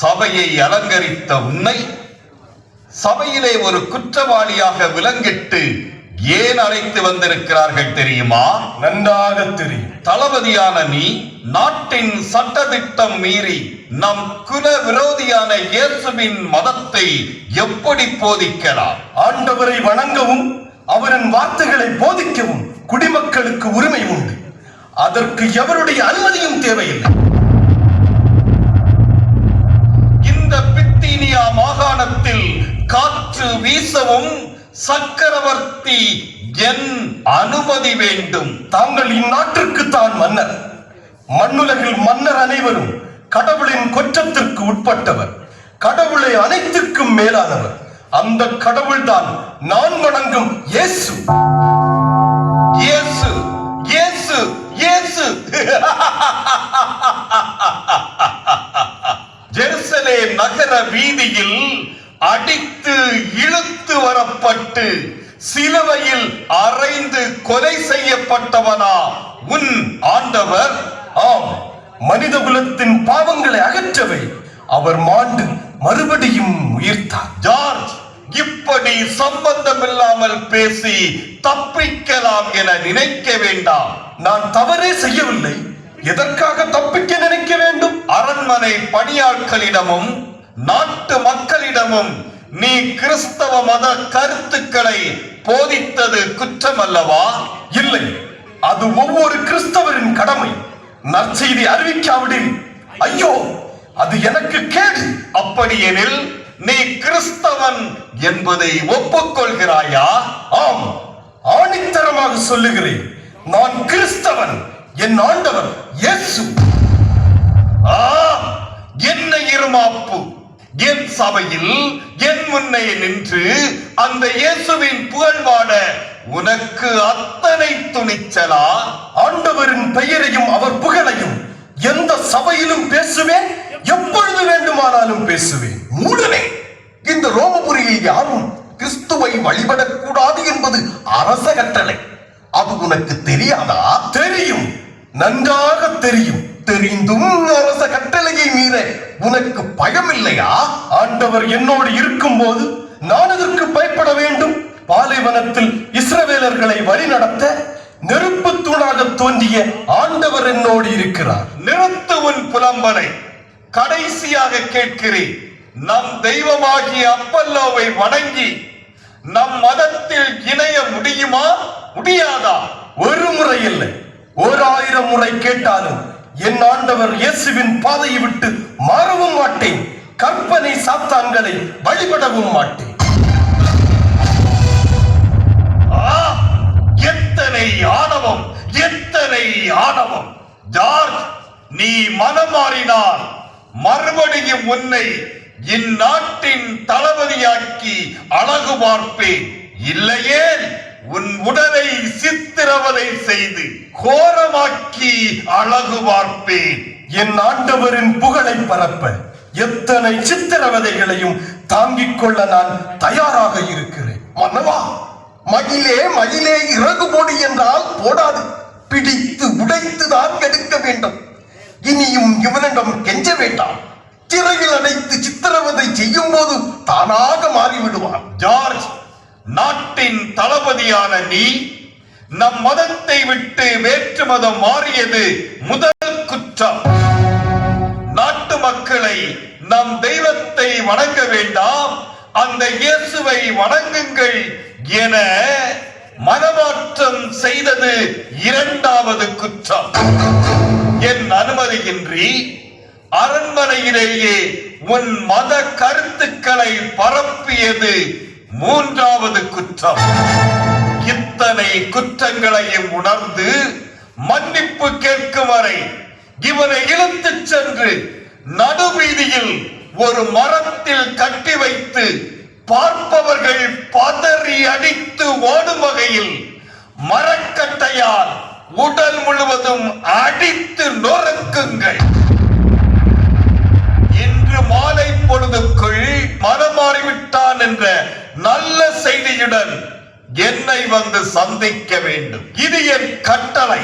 சபையை அலங்கரித்த உன்னை சபையிலே ஒரு குற்றவாளியாக விலங்கிட்டு ஏன் அழைத்து வந்திருக்கிறார்கள் தெரியுமா? நன்றாக தெரியும். தளபதியான நீ நாட்டின் சட்டதிட்டம் மீறி நம் குல விரோதியான இயேசுவின் மதத்தை எப்படி போதிக்கலாம்? ஆண்டவரை வணங்கவும் அவரின் வார்த்தைகளை போதிக்கவும் குடிமக்களுக்கு உரிமை உண்டு. அதற்கு எவருடைய அனுமதியும் தேவையில்லை. இந்த பித்தீனியா மாகாணத்தில் காற்று வீசவும் சக்கரவர்த்தி என் அனுமதி வேண்டும். தாங்கள் இந்நாட்டிற்கு தான் மன்னர். மண்ணுலகில் மன்னர் அனைவரும் கடவுளின் கொற்றத்திற்கு உட்பட்டவர். கடவுளை அனைத்திற்கும் மேலானவர். அந்த கடவுள் தான் நான் வணங்கும் இயேசு. இயேசு இயேசு இயேசு ஜெருசலேம் நகர வீதியில் அடித்து இழுத்து வரப்பட்டு சிலுவையில் அறைந்து கொலை செய்யப்பட்டவனா உன் ஆண்டவர்? ஆம், மனித குலத்தின் பாவங்களை அகற்றவே அவர் மாண்டு மறுபடியும் உயிர்த்தார். ஜார்ஜ், இப்படி சம்பந்தமில்லாமல் பேசி தப்பிக்கலாம் என நினைக்க வேண்டாம். நான் தவறே செய்யவில்லை. எதற்காக தப்பிக்க நினைக்க வேண்டும்? அரண்மனை பணியாட்களிடமும் நாட்டு மக்களிடமும் நீ கிறிஸ்தவ மத கருத்துக்களை போதித்தது குற்றம் அல்லவா? இல்லை, அது ஒவ்வொரு கிறிஸ்தவரின் கடமை. நற்செய்தி அறிவிக்காவிடில் ஐயோ, அது எனக்கு கேடு. அப்படியெனில் நீ கிறிஸ்தவன் என்பதை ஒப்புக்கொள்கிறாயா? ஆம், ஆணித்தரமாக சொல்லுகிறேன். நான் கிறிஸ்தவன். என் ஆண்டவர் இயேசு. என்ன இருமாப்பு! என் சபையில் என் முன்னே நின்று அந்த இயேசுவின் புகழ்வாட உனக்கு அத்தனை துணிச்சலா? ஆண்டவரின் பெயரையும் அவர் புகழையும் எந்த சபையிலும் பேசுவேன். எப்பொழுது வேண்டுமானாலும் பேசுவேன். மூடனே, இந்த ரோமபுரியில் யாரும் கிறிஸ்துவை வழிபடக்கூடாது என்பது அரச கட்டளை. அது உனக்கு தெரியாதா? தெரியும், நன்றாக தெரியும். தெரிந்தும் அரச கட்டளையை மீற உனக்கு பயமில்லையா? ஆண்டவர் என்னோடு இருக்கும் போது நான் அதற்கு பயப்பட வேண்டும்? பாலைவனத்தில் இஸ்ரவேலர்களை வழிநடத்த நெருப்பு தூணாக தோன்றிய ஆண்டவர் என்னோடு இருக்கிறார். நிறுத்து உன் புலம்பலை. கடைசியாக கேட்கிறேன், நம் தெய்வமாகிய அப்பல்லோவை வணங்கி நம் மதத்தில் இணைய முடியுமா, முடியாதா? ஒரு முறை இல்லை, 1000 முறை கேட்டாலும் என் ஆண்டவர் இயேசுவின் பாதையை விட்டு மாறவும் மாட்டேன். கற்பனை சாத்தான்களை வழிபடவும் மாட்டேன். எத்தனை ஆணவம், எத்தனை ஆணவம்! ஜார்ஜ், நீ மனம் மாறினால் மறுபடியும் உன்னை இந்நாட்டின் தளபதியாக்கி அழகு பார்ப்பேன். இல்லையே உன் உடலை சித்திரவதை செய்து கோரமாக்கி அழகு பார்ப்பேன். என் ஆண்டவரின் புகழை பரப்ப எத்தனை சித்திரவதைகளையும் தாங்கிக் கொள்ள நான் தயாராக இருக்கிறேன். மன்னவா, மயிலே மயிலே இறகு போடு என்றால் போடாது. பிடித்து உடைத்துதான் எடுக்க வேண்டும். இனியும் இவனிடம் கெஞ்ச வேண்டாம். சிறையில் அடைத்து சித்திரவதை செய்யும் போது தானாக மாறிவிடுவான். ஜார்ஜ், நாட்டின் தளபதியான நீ நம் மதத்தை விட்டு வேற்று மதம் மாறியது முதல் குற்றம். நாட்டு மக்களை நம் தெய்வத்தை வணங்க வேண்டாம், அந்த இயேசுவை வணங்குங்கள் என மனமாற்றம் செய்தது இரண்டாவது குற்றம். என் அனுமதியின்றி அரண்மனையிலேயே உன் மத கருத்துக்களை பரப்பியது மூன்றாவது குற்றம். இத்தனை குற்றங்களையும் உணர்ந்து மன்னிப்பு கேட்கும் வரை இவனை இழுத்துச் சென்று நடுவீதியில் ஒரு மரத்தில் கட்டி வைத்து பார்ப்பவர்கள் பதறி அடித்து ஓடும் வகையில் மரக்கட்டையால் உடல் முழுவதும் அடித்து நொறுக்குங்கள். இன்று மாலை பொழுதுக்குள் மனமாறிவிட்டான் என்ற நல்ல செய்தியுடன் என்னை வந்து சந்திக்க வேண்டும். இது என் கட்டளை.